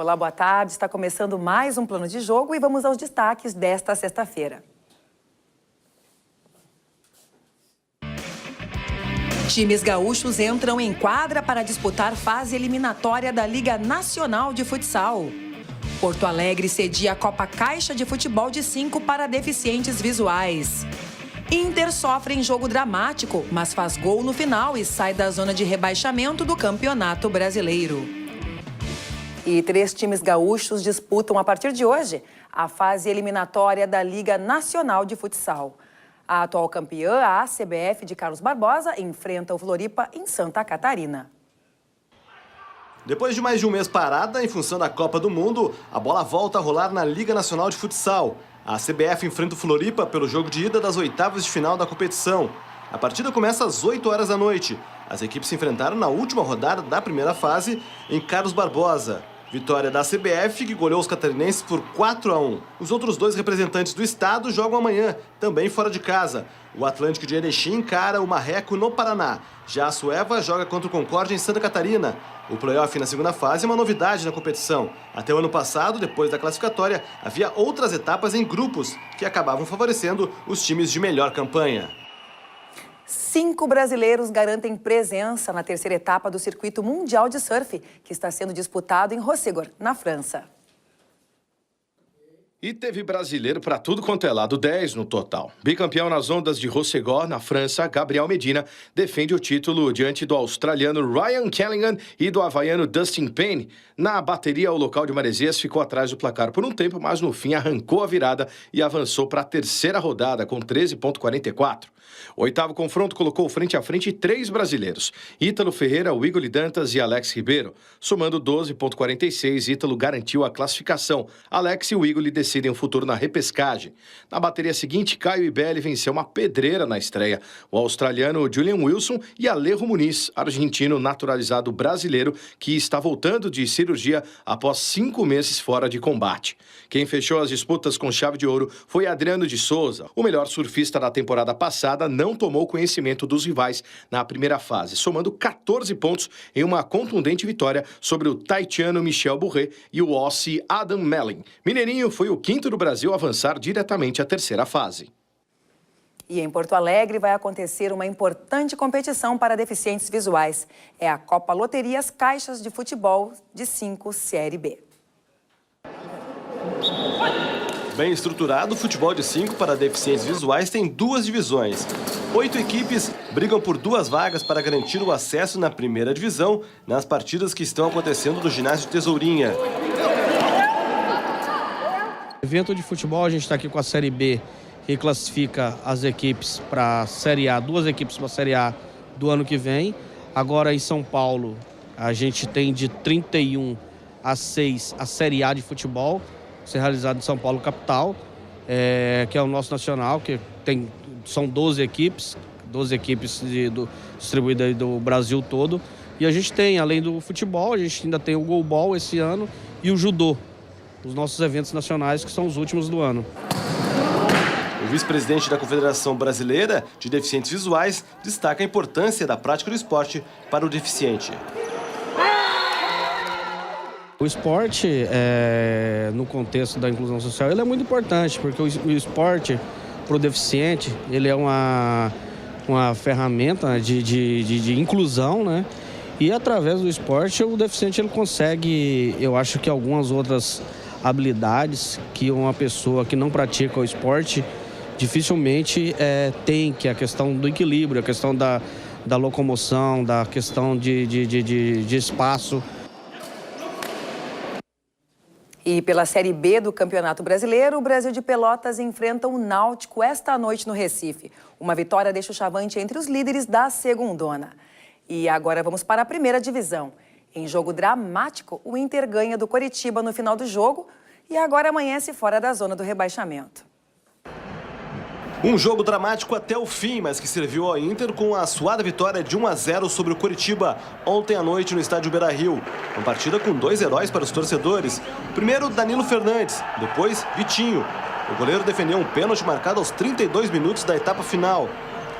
Olá, boa tarde. Está começando mais um Plano de Jogo e vamos aos destaques desta sexta-feira. Times gaúchos entram em quadra para disputar fase eliminatória da Liga Nacional de Futsal. Porto Alegre cedia a Copa Caixa de Futebol de 5 para deficientes visuais. Inter sofre em jogo dramático, mas faz gol no final e sai da zona de rebaixamento do Campeonato Brasileiro. E 3 times gaúchos disputam a partir de hoje a fase eliminatória da Liga Nacional de Futsal. A atual campeã, a ACBF de Carlos Barbosa, enfrenta o Floripa em Santa Catarina. Depois de mais de um mês parada, em função da Copa do Mundo, a bola volta a rolar na Liga Nacional de Futsal. A ACBF enfrenta o Floripa pelo jogo de ida das oitavas de final da competição. A partida começa às 8 horas da noite. As equipes se enfrentaram na última rodada da primeira fase em Carlos Barbosa. Vitória da ACBF, que goleou os catarinenses por 4-1. Os outros 2 representantes do estado jogam amanhã, também fora de casa. O Atlântico de Erechim encara o Marreco no Paraná. Já a Sueva joga contra o Concórdia em Santa Catarina. O play-off na segunda fase é uma novidade na competição. Até o ano passado, depois da classificatória, havia outras etapas em grupos que acabavam favorecendo os times de melhor campanha. 5 brasileiros garantem presença na terceira etapa do Circuito Mundial de Surf, que está sendo disputado em Rossegor, na França. E teve brasileiro para tudo quanto é lado, 10 no total. Bicampeão nas ondas de Rossegor, na França, Gabriel Medina defende o título diante do australiano Ryan Callaghan e do havaiano Dustin Payne. Na bateria, o local de Maresias ficou atrás do placar por um tempo, mas no fim arrancou a virada e avançou para a terceira rodada com 13,44. O oitavo confronto colocou frente a frente 3 brasileiros. Ítalo Ferreira, Wigoli Dantas e Alex Ribeiro. Somando 12,46, Ítalo garantiu a classificação. Alex e Wigoli decidem o futuro na repescagem. Na bateria seguinte, Caio Ibelli venceu uma pedreira na estreia. O australiano Julian Wilson e Alejo Muniz, argentino naturalizado brasileiro, que está voltando de cirurgia após 5 meses fora de combate. Quem fechou as disputas com chave de ouro foi Adriano de Souza. O melhor surfista da temporada passada não tomou conhecimento dos rivais na primeira fase, somando 14 pontos em uma contundente vitória sobre o taitiano Michel Bourret e o Aussie Adam Melling. Mineirinho foi o 5º do Brasil a avançar diretamente à terceira fase. E em Porto Alegre vai acontecer uma importante competição para deficientes visuais. É a Copa Loterias Caixas de Futebol de 5 Série B. Bem estruturado, o futebol de 5 para deficientes visuais tem 2 divisões. 8 equipes brigam por 2 vagas para garantir o acesso na primeira divisão nas partidas que estão acontecendo no ginásio Tesourinha. Evento de futebol, a gente está aqui com a Série B, que classifica as equipes para a Série A, 2 equipes para a Série A do ano que vem. Agora em São Paulo, a gente tem de 31 a 6 a Série A de futebol, ser realizado em São Paulo, capital, que é o nosso nacional, que são 12 equipes distribuídas do Brasil todo. E a gente tem, além do futebol, a gente ainda tem o goalball esse ano e o judô, os nossos eventos nacionais, que são os últimos do ano. O vice-presidente da Confederação Brasileira de Deficientes Visuais destaca a importância da prática do esporte para o deficiente. O esporte, no contexto da inclusão social, ele é muito importante, porque o esporte, para o deficiente, ele é uma ferramenta de inclusão, né? E através do esporte, o deficiente ele consegue, eu acho que algumas outras habilidades que uma pessoa que não pratica o esporte dificilmente tem, que é a questão do equilíbrio, a questão da locomoção, da questão de espaço. E pela Série B do Campeonato Brasileiro, o Brasil de Pelotas enfrenta o Náutico esta noite no Recife. Uma vitória deixa o Chavante entre os líderes da segundona. E agora vamos para a primeira divisão. Em jogo dramático, o Inter ganha do Coritiba no final do jogo e agora amanhece fora da zona do rebaixamento. Um jogo dramático até o fim, mas que serviu ao Inter com a suada vitória de 1-0 sobre o Coritiba ontem à noite no estádio Beira-Rio. Uma partida com 2 heróis para os torcedores. Primeiro, Danilo Fernandes, depois, Vitinho. O goleiro defendeu um pênalti marcado aos 32 minutos da etapa final.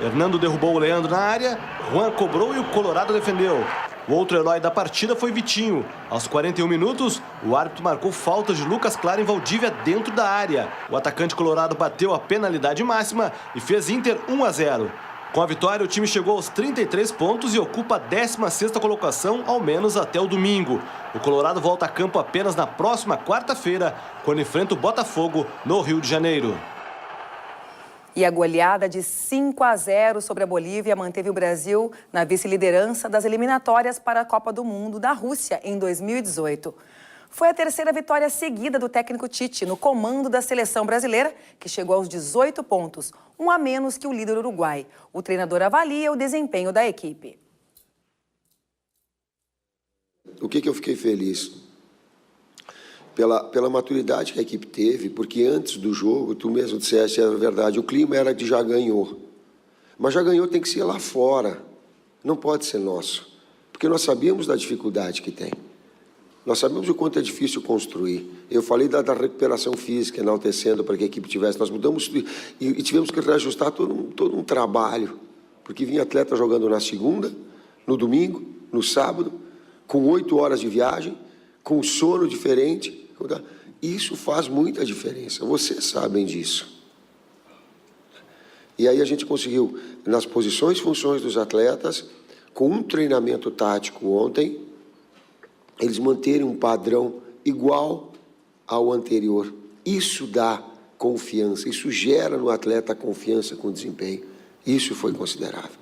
Hernando derrubou o Leandro na área, Juan cobrou e o Colorado defendeu. O outro herói da partida foi Vitinho. Aos 41 minutos, o árbitro marcou falta de Lucas Claro em Valdívia dentro da área. O atacante colorado bateu a penalidade máxima e fez Inter 1-0. Com a vitória, o time chegou aos 33 pontos e ocupa a 16ª colocação, ao menos até o domingo. O Colorado volta a campo apenas na próxima quarta-feira, quando enfrenta o Botafogo no Rio de Janeiro. E a goleada de 5-0 sobre a Bolívia manteve o Brasil na vice-liderança das eliminatórias para a Copa do Mundo da Rússia em 2018. Foi a terceira vitória seguida do técnico Tite no comando da seleção brasileira, que chegou aos 18 pontos, um a menos que o líder uruguai. O treinador avalia o desempenho da equipe. O que eu fiquei feliz? Pela maturidade que a equipe teve, porque antes do jogo, tu mesmo disseste, era verdade, o clima era de já ganhou. Mas já ganhou tem que ser lá fora, não pode ser nosso. Porque nós sabíamos da dificuldade que tem. Nós sabemos o quanto é difícil construir. Eu falei da recuperação física, enaltecendo para que a equipe tivesse. Nós mudamos e tivemos que reajustar todo um trabalho. Porque vinha atleta jogando na segunda, no domingo, no sábado, com 8 horas de viagem, com sono diferente. Isso faz muita diferença. Vocês sabem disso. E aí a gente conseguiu, nas posições e funções dos atletas, com um treinamento tático ontem, eles manterem um padrão igual ao anterior. Isso dá confiança, isso gera no atleta confiança com o desempenho. Isso foi considerável.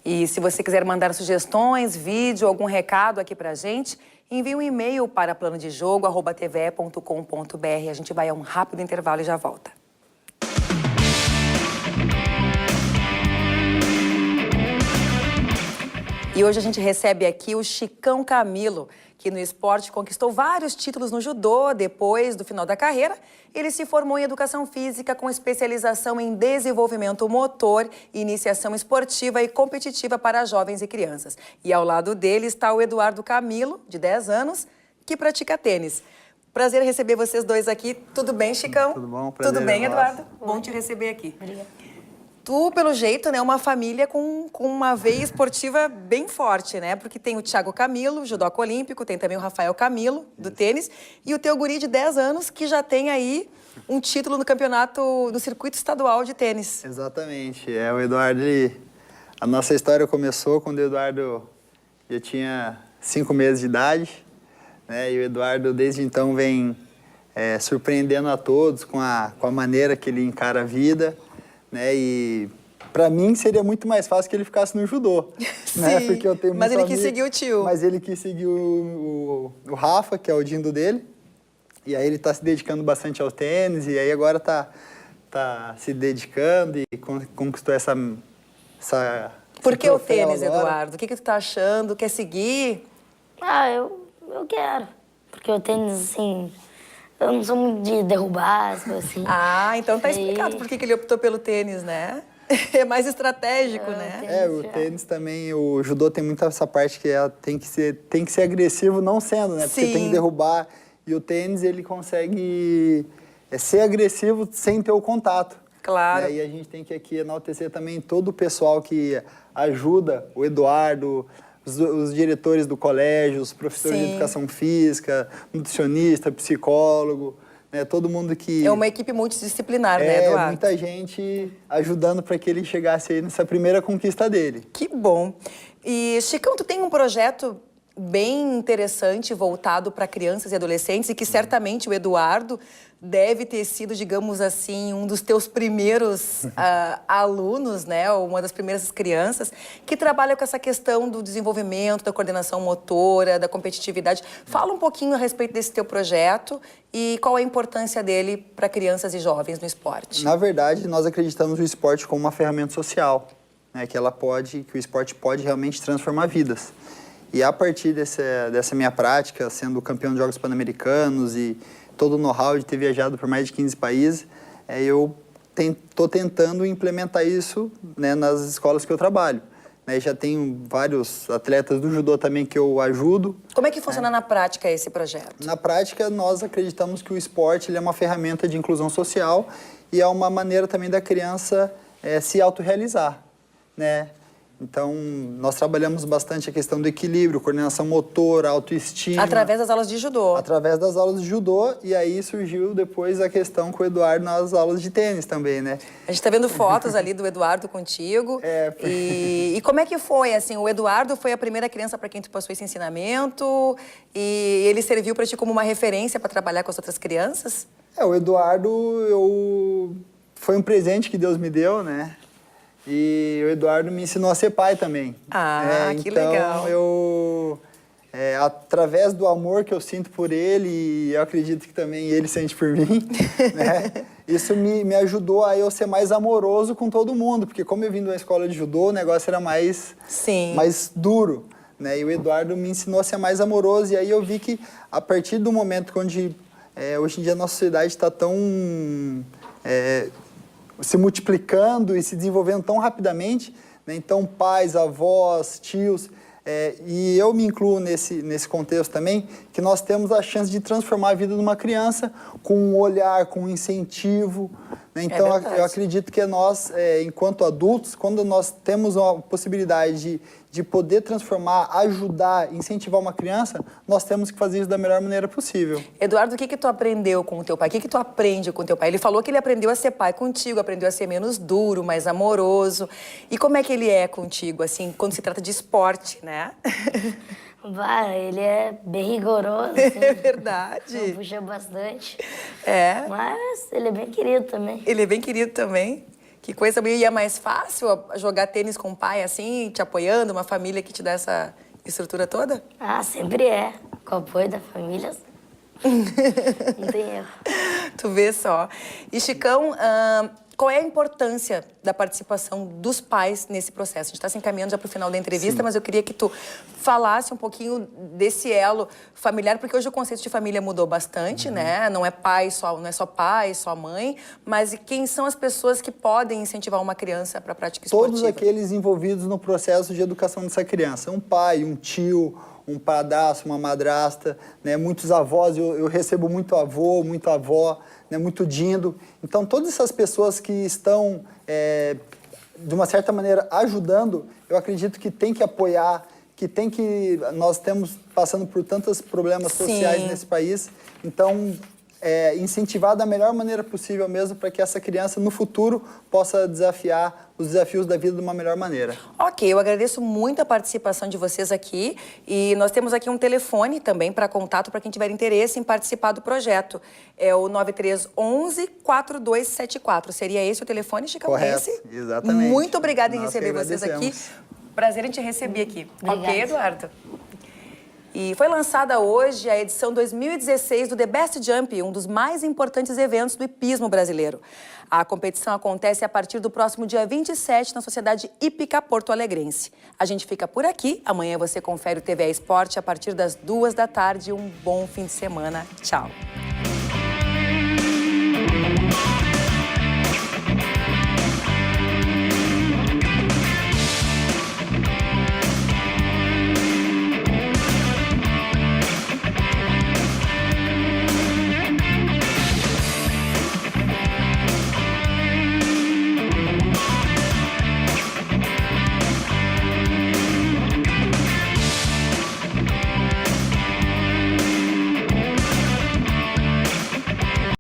E se você quiser mandar sugestões, vídeo, algum recado aqui pra gente, envie um e-mail para planodejogo@tve.com.br. A gente vai a um rápido intervalo e já volta. E hoje a gente recebe aqui o Chicão Camilo, que no esporte conquistou vários títulos no judô. Depois do final da carreira, ele se formou em educação física com especialização em desenvolvimento motor, iniciação esportiva e competitiva para jovens e crianças. E ao lado dele está o Eduardo Camilo, de 10 anos, que pratica tênis. Prazer receber vocês dois aqui. Tudo bem, Chicão? Tudo bom? Prazer. Tudo bem, Eduardo? Bom te receber aqui. Obrigada. Tu, pelo jeito, né, uma família com uma veia esportiva bem forte, né? Porque tem o Thiago Camilo, judoca olímpico, tem também o Rafael Camilo, do tênis, e o teu guri de 10 anos, que já tem aí um título no campeonato, no circuito estadual de tênis. Exatamente. O Eduardo, a nossa história começou quando o Eduardo já tinha 5 meses de idade, né? E o Eduardo, desde então, vem surpreendendo a todos com a maneira que ele encara a vida, né? E para mim seria muito mais fácil que ele ficasse no judô, né? Porque eu tenho mas muito ele quis seguir o tio. Mas ele quis seguir o Rafa, que é o dindo dele, e aí ele está se dedicando bastante ao tênis, e aí agora tá se dedicando e conquistou essa Por que o tênis, agora. Eduardo? O que tu tá achando? Quer seguir? Eu quero. Porque o tênis, assim, eu não sou muito de derrubar, assim. Ah, então tá explicado por que ele optou pelo tênis, né? É mais estratégico, né? O tênis também, o judô tem muito essa parte que tem que ser agressivo não sendo, né? Porque Sim. tem que derrubar. E o tênis, ele consegue ser agressivo sem ter o contato. Claro. Né? E a gente tem que aqui enaltecer também todo o pessoal que ajuda, o Eduardo, os diretores do colégio, os professores Sim. de educação física, nutricionista, psicólogo, né? Todo mundo que... É uma equipe multidisciplinar, né, Eduardo? muita gente ajudando para que ele chegasse aí nessa primeira conquista dele. Que bom. E, Chicão, tu tem um projeto bem interessante voltado para crianças e adolescentes e que certamente o Eduardo deve ter sido, digamos assim, um dos teus primeiros alunos, né? Ou uma das primeiras crianças que trabalha com essa questão do desenvolvimento, da coordenação motora, da competitividade. Fala um pouquinho a respeito desse teu projeto e qual a importância dele para crianças e jovens no esporte. Na verdade, nós acreditamos no esporte como uma ferramenta social, né? Que o esporte pode realmente transformar vidas. E a partir dessa minha prática, sendo campeão de Jogos Pan-Americanos e todo o know-how de ter viajado por mais de 15 países, eu estou tentando implementar isso, né, nas escolas que eu trabalho. Né, já tenho vários atletas do judô também que eu ajudo. Como é que funciona na prática esse projeto? Na prática, nós acreditamos que o esporte ele é uma ferramenta de inclusão social e é uma maneira também da criança se autorrealizar, né? Então, nós trabalhamos bastante a questão do equilíbrio, coordenação motora, autoestima. Através das aulas de judô. Através das aulas de judô, e aí surgiu depois a questão com o Eduardo nas aulas de tênis também, né? A gente tá vendo fotos ali do Eduardo contigo. E como é que foi, assim, o Eduardo foi a primeira criança para quem tu passou esse ensinamento e ele serviu para ti como uma referência para trabalhar com as outras crianças? O Eduardo foi um presente que Deus me deu, né? E o Eduardo me ensinou a ser pai também. Que então, legal. Através do amor que eu sinto por ele, e eu acredito que também ele sente por mim, né? Isso me ajudou a eu ser mais amoroso com todo mundo, porque como eu vim de uma escola de judô, o negócio era mais duro, né? E o Eduardo me ensinou a ser mais amoroso, e aí eu vi que a partir do momento onde hoje em dia a nossa sociedade está tão se multiplicando e se desenvolvendo tão rapidamente, né? Então pais, avós, tios, e eu me incluo nesse contexto também, que nós temos a chance de transformar a vida de uma criança com um olhar, com um incentivo, né? Então eu acredito que nós, enquanto adultos, quando nós temos a possibilidade de poder transformar, ajudar, incentivar uma criança, nós temos que fazer isso da melhor maneira possível. Eduardo, o que tu aprendeu com o teu pai? O que tu aprende com o teu pai? Ele falou que ele aprendeu a ser pai contigo, aprendeu a ser menos duro, mais amoroso. E como é que ele é contigo, assim, quando se trata de esporte, né? Ele é bem rigoroso. Assim, é verdade. Puxa bastante. Mas ele é bem querido também. Ele é bem querido também. Que coisa boa. E é mais fácil jogar tênis com o pai, assim, te apoiando, uma família que te dá essa estrutura toda? Sempre é. Com o apoio da família, não tem erro. Tu vê só. E, Chicão, qual é a importância da participação dos pais nesse processo? A gente está se encaminhando já para o final da entrevista, mas eu queria que tu falasse um pouquinho desse elo familiar, porque hoje o conceito de família mudou bastante, né? Não é não é só pai, só mãe, mas quem são as pessoas que podem incentivar uma criança para a prática esportiva? Todos aqueles envolvidos no processo de educação dessa criança. Um pai, um tio, um padrasto, uma madrasta, né? Muitos avós, eu recebo muito avô, muito avó, né? Muito dindo. Então, todas essas pessoas que estão, de uma certa maneira, ajudando, eu acredito que tem que apoiar, nós estamos passando por tantos problemas sociais nesse país, então incentivar da melhor maneira possível mesmo para que essa criança no futuro possa desafiar os desafios da vida de uma melhor maneira. Ok, eu agradeço muito a participação de vocês aqui e nós temos aqui um telefone também para contato para quem tiver interesse em participar do projeto. É o 9311-4274. Seria esse o telefone, Chicão? Correto, exatamente. Muito obrigada em receber vocês aqui. Prazer em te receber aqui. Obrigada. Ok, Eduardo? E foi lançada hoje a edição 2016 do The Best Jump, um dos mais importantes eventos do hipismo brasileiro. A competição acontece a partir do próximo dia 27 na Sociedade Hípica Porto Alegrense. A gente fica por aqui. Amanhã você confere o TVA Esporte a partir das 2 da tarde. Um bom fim de semana. Tchau.